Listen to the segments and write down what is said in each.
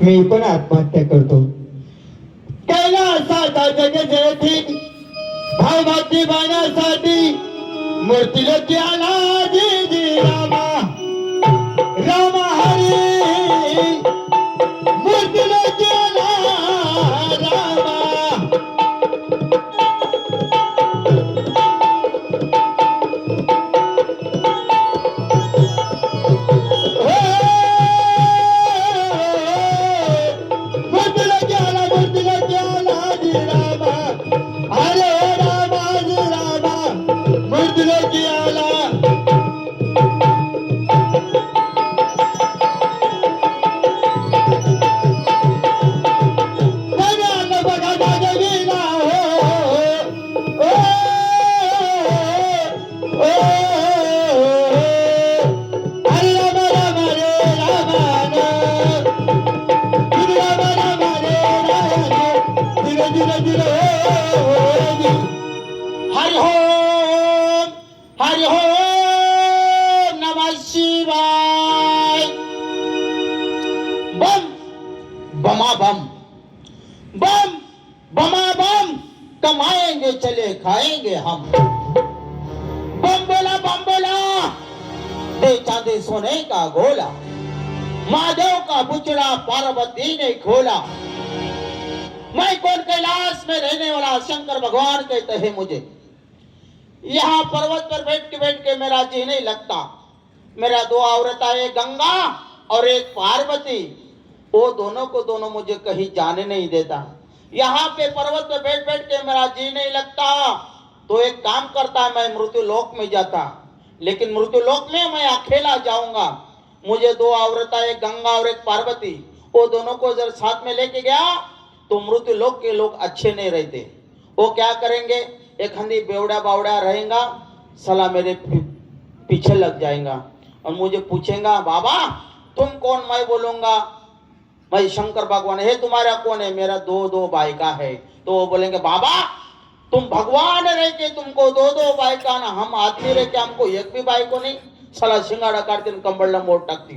मी पण आत्महत्या करतो. कैलासाचा जगजेठी भाव भक्ती बाण्यासाठी मूर्तीला आला जी जी रामा रामा हरी मूर्तीला आला रामा. हरि ओम हरि ओम नमः शिवाय. बम बमा बम बम बमा बम कमाएंगे चले खाएंगे हम. बम बोला दे चांदी सोने का गोला महादेव का बुचड़ा पार्वती ने खोला. मैं कौन कैलाश में रहने वाला शंकर भगवान कहते हैं मुझे. यहाँ पर्वत पर बैठ के मेरा जी नहीं लगता. मेरा दो औरत है, एक गंगा और एक पार्वती. वो दोनों को दोनों मुझे कहीं जाने नहीं देता. यहाँ पे पर्वत पर बैठ के मेरा जी नहीं लगता. तो एक काम करता है, मैं मृत्यु लोक में जाता. लेकिन मृत्यु लोक में मैं अकेला जाऊंगा. मुझे दो औरत है, एक गंगा और एक पार्वती. वो दोनों को जब साथ में लेके गया तो मृत्यु लोक के लोग अच्छे नहीं रहते. वो क्या करेंगे, एक हंदी बेवड़ा बावड़ा रहेगा, साला मेरे पीछे लग जाएगा और मुझे पूछेगा बाबा तुम कौन. मैं बोलूंगा मैं शंकर भगवान है. तुम्हारा कौन है. मेरा दो भाई का है. तो वो बोलेंगे बाबा तुम भगवान रह के तुमको दो भाई का ना, हम आदमी रह के हमको एक भी भाई को नहीं. साला शिंगाड़ा काटते कंबळला मोड टाकती.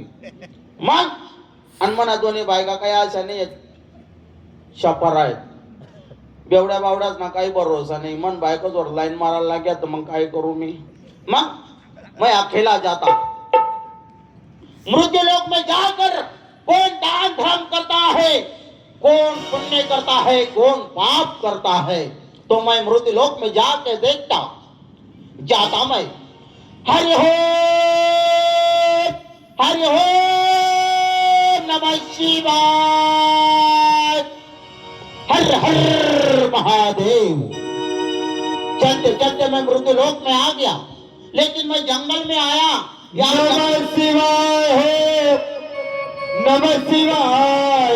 मग अनमना दोन्ही बायका काही अशा नाही शापर आहेत. बेवड्या बावड्याच ना काही भरोसा नहीं. मन बायको जोर लाइन मारायला लाग्या तर मग काय करू मी. मग मैं अकेला जाता. मृत्यु लोक में जाकर कौन दान धर्म करता है, कौन पुण्य करता है, कौन पाप करता है, तो मैं मृत्यु लोक में जाके देखता जाता मैं. हरि ओम नमः शिवाय. हर हर महादेव. चलते चलते मैं मृत्यु लोक में आ गया. लेकिन मैं जंगल में आया. नमः शिवाय हो नमः शिवाय.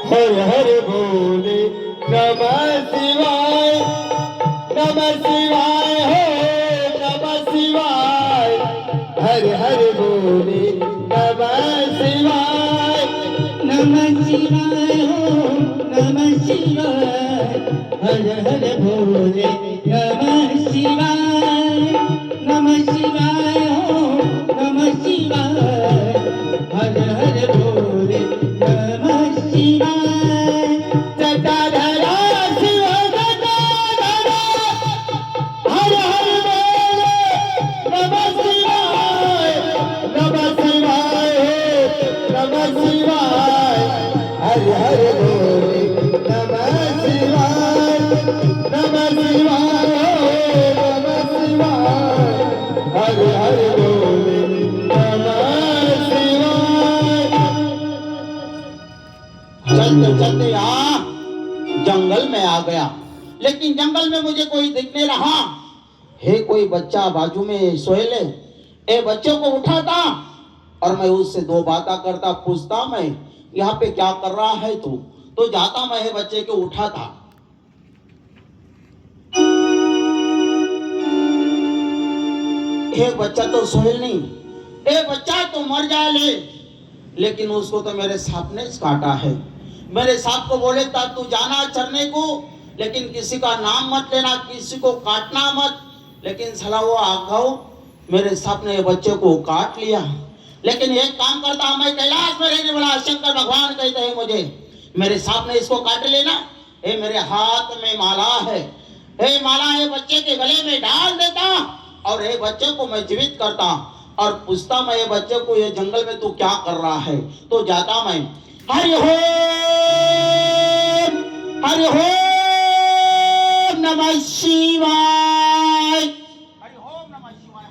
हर हर बोले नमः शिवाय. नमः शिवाय हो नमः शिवाय. हर हर बोले नमः शिवाय. नमः शिवाय हो नमः शिवाय. हर हर बोले नमः शिवाय. नमः शिवाय हो नमः शिवाय. हर हर बोले नमः शिवाय. जटाधरा शिव जटाधरा. हर हर बोले नमः शिवाय. नमः शिवाय हो नमः शिवाय. हर हर बोले नमः शिवाय. नमः शिवाय हो नमः शिवाय. हर हर बोले नमः शिवाय. चलते चलते यहाँ जंगल में आ गया. लेकिन जंगल में मुझे कोई दिख नहीं रहा. है कोई बच्चा बाजू में सोए ले. ए बच्चे को उठाता और मैं उससे दो बातें करता. पूछता मैं यहाँ पे क्या कर रहा है तू. तो जाता मैं बच्चे को उठाता. एक बच्चा तो सोहेल नहीं. ए बच्चा तो मर जाए ले. लेकिन उसको तो मेरे सांप ने काटा है. मेरे सांप को बोले था तू जाना चरने को, लेकिन किसी का नाम मत लेना, किसी को काटना मत. लेकिन साला वो आगाओ मेरे सांप ने बच्चे को काट लिया. लेकिन एक काम करता हूं, मैं कैलाश में रहने वाला शंकर भगवान कहते हैं मुझे, मेरे सामने इसको काट लेना। ये मेरे हाथ में माला है, ये माला ये बच्चे के गले में डाल देता और ये बच्चे को मैं जीवित करता और पूछता मैं ये बच्चे को, ये जंगल में तू क्या कर रहा है? तो जाता मैं, हरि ओम नमः शिवाय, हरि ओम नमः शिवाय।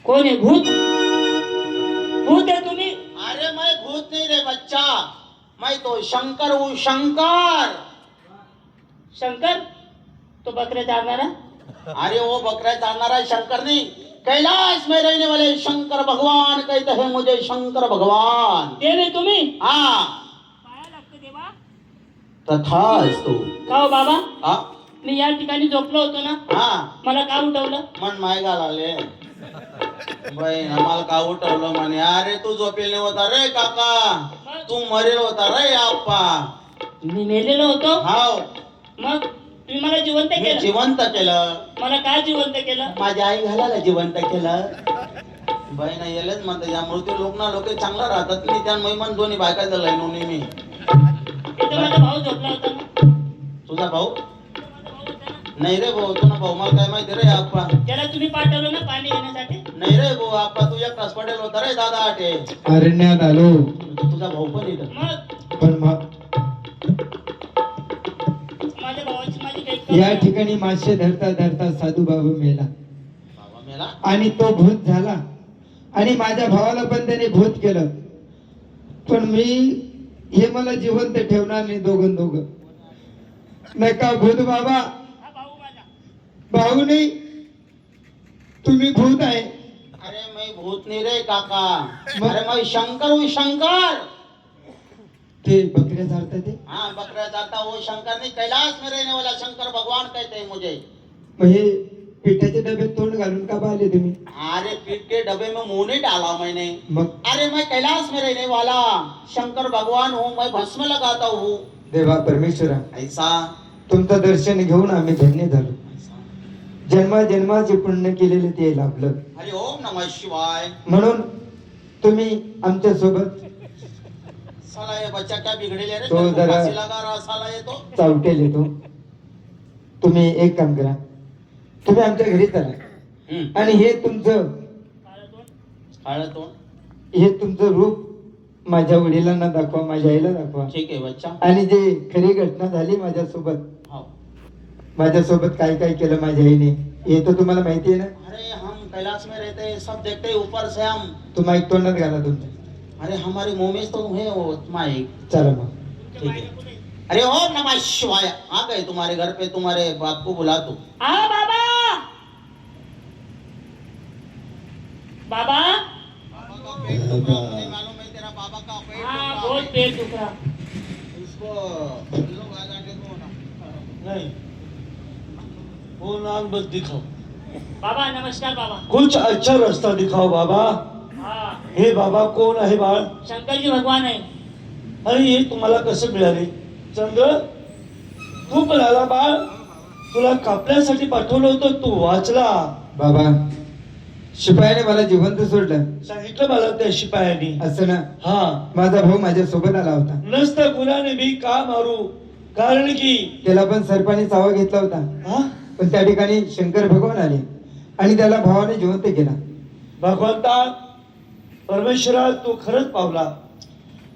कोण आहे? भूत? भूत आहे तुम्ही? अरे मैं भूत नहीं रे बच्चा, मैं तो शंकर हूँ, शंकर। शंकर? तो बकऱ्या चारणारा? अरे वो बकरा चारनारा शंकर नहीं, कैलाश में रहने वाले शंकर भगवान कहते हैं मुझे, शंकर भगवान। देव आहे तुम्ही? हाँ पाया लागतं देवा? तथास्तु। का हो बाबा, हाँ मी या ठिकाणी झोपलो होतो ना, हाँ मला का उठवलं? मन मायगा लाले बाई, आम्हाला का उठवलं म्हणे? अरे तू झोपेल होता रे काका, तू मरेल होता रे आप्पा। मी मेलेलो होतो? हाव, मग तुम्ही मला जिवंत मी केलं? जिवंत केलं, मला काय जिवंत केलं? माझ्या आई घालायला जिवंत केलं। बाई नाही येलेच म्हणते, या मृत्यू लोक ना लोक चांगला राहतात नाही, त्या महिमान दोन्ही बायका झालाय नोनी मी। इथं माझा भाऊ झोपला होता ना? तुझा भाऊ? माझा भाऊ होता ना? नाही रे भाऊ, तुला भाऊ मला काय माहिती रे आप्पा। त्याला तुम्ही पाठवलं ना पाणी घेण्यासाठी? नाही रे भाऊ, आप्पा तू एकटाच पडेल होता रे दादा आटे। अरण्यात आलो तुझा भाऊ पण इथं? मग पण माझ्या भावाची माझी काही या ठिकाणी मासे धरता धरता साधू बाबू मेला बाबा मेला? आणि तो भूत झाला आणि माझ्या भावाला पण त्याने भूत केलं, पण मी हे मला जिवंत ठेवणार नाही दोघं। नका भूत बाबा, हा भाऊ माझा. भाऊ नाही, तुम्ही भूत आहे। अरे मैं भूत नहीं रे काका, मग? अरे मैं शंकर हूँ, शंकर। ते बकऱ्या झाडतात ते, हाँ बकरा जाता वो शंकर नहीं, कैलाश में रहने वाला शंकर भगवान कहते हैं मुझे। मग हे पिठाच्या डब्यात तोंड घालून का पाहिले तुम्ही? अरे पीठ के डब्बे में मुंह नहीं डाला मैंने। मग अरे मैं कैलाश में रहने वाला शंकर भगवान हूँ, मैं भस्म लगाता हूँ। देवा परमेश्वरा, ऐसा तुमचं दर्शन घेऊन आम्ही धन्य झालो। जन्माचे पुण्य केलेले ते लाभलं, हरि ओम नमः शिवाय। म्हणून तुम्ही आमच्या सोबत साला ये बच्चा क्या बिगड़ेले रे, तो तेरे को जरा- फांसी लगा रहा साला ये तो। चावटेल येतो। तुम्ही एक काम करा, तुम्ही आमच्या घरी चला आणि हे तुमचं काळं तोंड, हे तुमचं रूप माझ्या वडिलांना दाखवा, माझ्या आईला दाखवा ठीक है बच्चा। आणि जे खरी घटना झाली माझ्यासोबत, हाँ। माझ्यासोबत काय काय केलं माझ्या आईने, हे तर तुम्हाला माहिती आहे ना? अरे हम कैलाश में रहते हैं, सब देखते हैं ऊपर से हम। तो माईक तोंडात घाला तुमच्या, अरे हमारे मुंह में तो है वो माइक। चला मग। ठीक है। अरे ओम नमः शिवाय। आ गए तुम्हारे घर पे, तुम्हारे बाप को बुला तू। आ बाबा, बाबा बाबा का पेट दुख रहा, मुझे मालूम है तेरा बाबा का पेट दुख हाँ रहा बहुत है। पेट दुख रहा। उसको लोग आ जाके दो ना। नहीं, वो नाम बस दिखाओ, बाबा नमस्कार बाबा। कुछ अच्छा रास्ता दिखाओ बाबा। हाँ हे बाबा कोण आहे बाळ? शंकरजी भगवान आहे। अरे हे तुम्हाला कसं मिळाले? चंद्र, तू मिळाला बाळ? तुला कापण्यासाठी पाठवलं होतं, तू वाचला। बाबा, शिपायाने मला जिवंत सोडलं सांगितलं मला त्या शिपायानी। असं ना? हा, माझा भाऊ माझ्या सोबत आला होता, नसता गुन्हाने मी का मारू? कारण की त्याला पण सरपाने चावा घेतला होता, हा, पण त्या ठिकाणी शंकर भगवान आले आणि त्याला भावाने जिवंत केला। भगवंता परमेश्वरा तू खरंच पावला,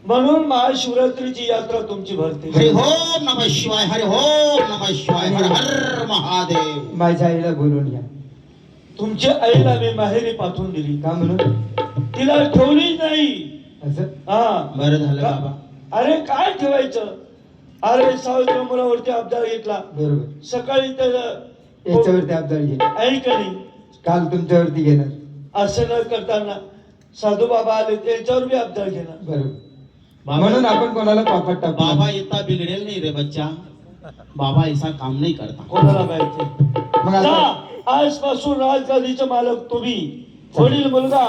म्हणून महाशिवरात्रीची यात्रा तुमची भरते। हरि ओम नमः शिवाय, हरि ओम नमः शिवाय, हर हर महादेव। माझ्या आईला बोलवून घ्या। तुमच्या आईला मी माहेरी पाठवून दिली, का म्हणून? तिला ठेवलीच नाही। असं? हा, बरं झालं बाबा। अरे काय ठेवायचं? अरे सावित्री मुलावरती अब्दार घेतला, बरोबर, सकाळी त्याला याच्यावरती अब्दार घे, ऐकली, काल तुमच्यावरती घेणार। असं न करताना साधू बाबा आले त्यांच्यावर बी अब्दार घेणार। बरोबर, म्हणून आपण कोणाला पापात टाकू बाबा नये। इतना बिगड़ेल नहीं रे बच्चा, बाबा ऐसा काम नहीं करता। कोणाला माहिती? मग आता जा, आजपासून राजगादीचे मालक तुम्ही, वडील मुलगा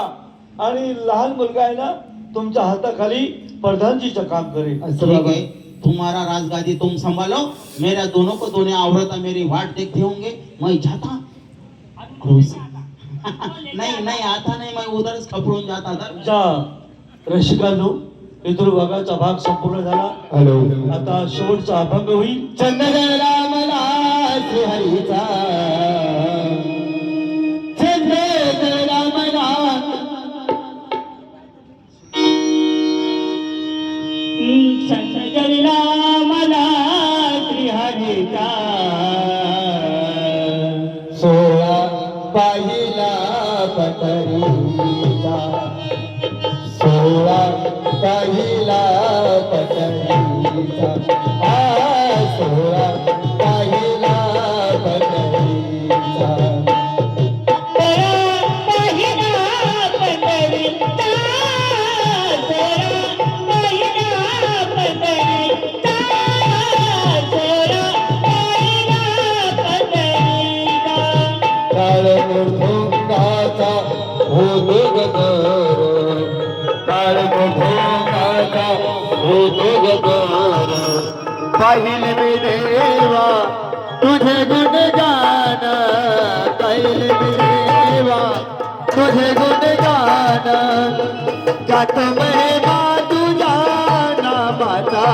आणि लहान मुलगा आहे ना तुमच्या हाताखाली प्रधानजीचं काम करेल. असं ठीक बाबा है, तुम्हारा राजगादी तुम संभालो, मेरा दोनों को दोनों औरतें मेरी वाट देखते होंगे, मैं जाता. क्रूस. नहीं नहीं आता नहीं, मैं उधरच खपळून जाता था. जा रसिकांनो, इथून भागाचा भाग संपूर्ण झाला. हॅलो. आता शेवटचा अभंग होईल. चंद्रला मला श्रीहरीचा, चंद्रला मला चंद्रला मला श्रीहरीचा, सोळा पाहिला पटरीचा, सोळा पाहिला पटरीचा, सोळा पाहिला पटरीचा. काळ मृदुंगाचा होतो गजर, काळ मृदुंगाचा होतो गजर. पाहिले मी देवा तुझे गुणगान, पाहिले मी देवा तुझे गुणगान. गात महिमा तुझ्या नामाचा,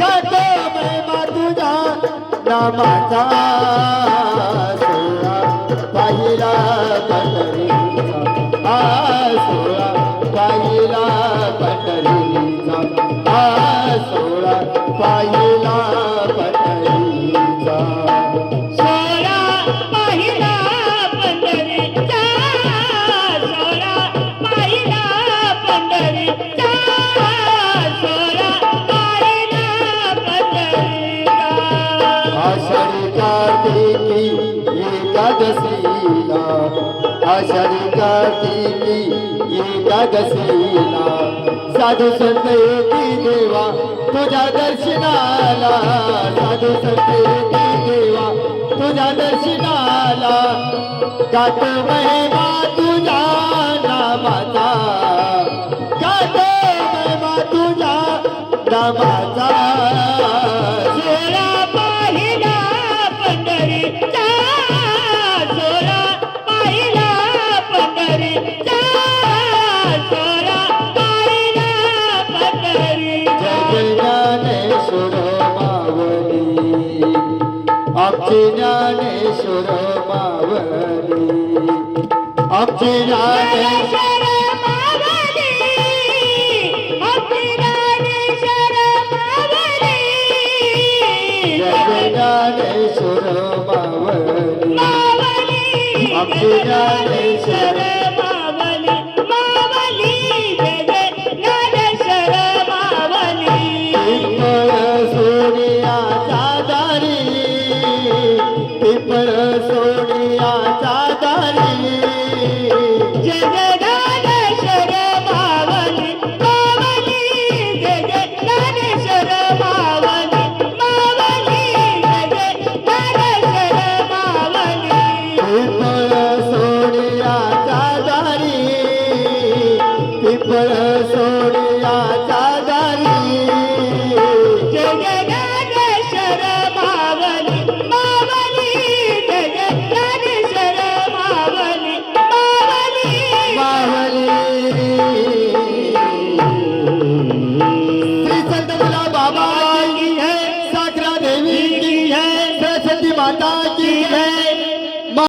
गात महिमा तुझ्या नामाचा. सोळा पाहिला पंढरीचा, सोळा पाहिला पंढरीचा, सोळा पाहिला पंढरीचा. सोळा पाहिला पंढरीचा, सोळा पाहिला पंढरीचा, सोळा पाहिला पंढरीचा. आषाढी कार्तिकी एकादशीला, आषाढी कार्तिकी एकादशीला, साधू संत येती देवा तुझ्या दर्शनाला, साधू संत येती देवा तुझ्या दर्शनाला. गात महिमा तुझ्या नामाचा, गात महिमा तुझ्या नामाचा. सोळा पाहिला पंढरीचा, सोळा पाहिला पंढरीचा, सोळा पाहिला पंढरीचा. जय ज्ञानेश्वर मावली, आमचे ज्ञानेश्वर मावली, आमचे ज्ञानेश्वर ज्ञानेश्वर मावली, आमचे ज्ञानेश्वर पिंपळ सोनियाचा दारी, पिंपळ सोनियाचा दारी. पिंपळ सोनियाचा दारी, पिंपळ सोनियाचा दारी. श्री संत बाबा की है, साखरा देवी की है, सरस्वती माता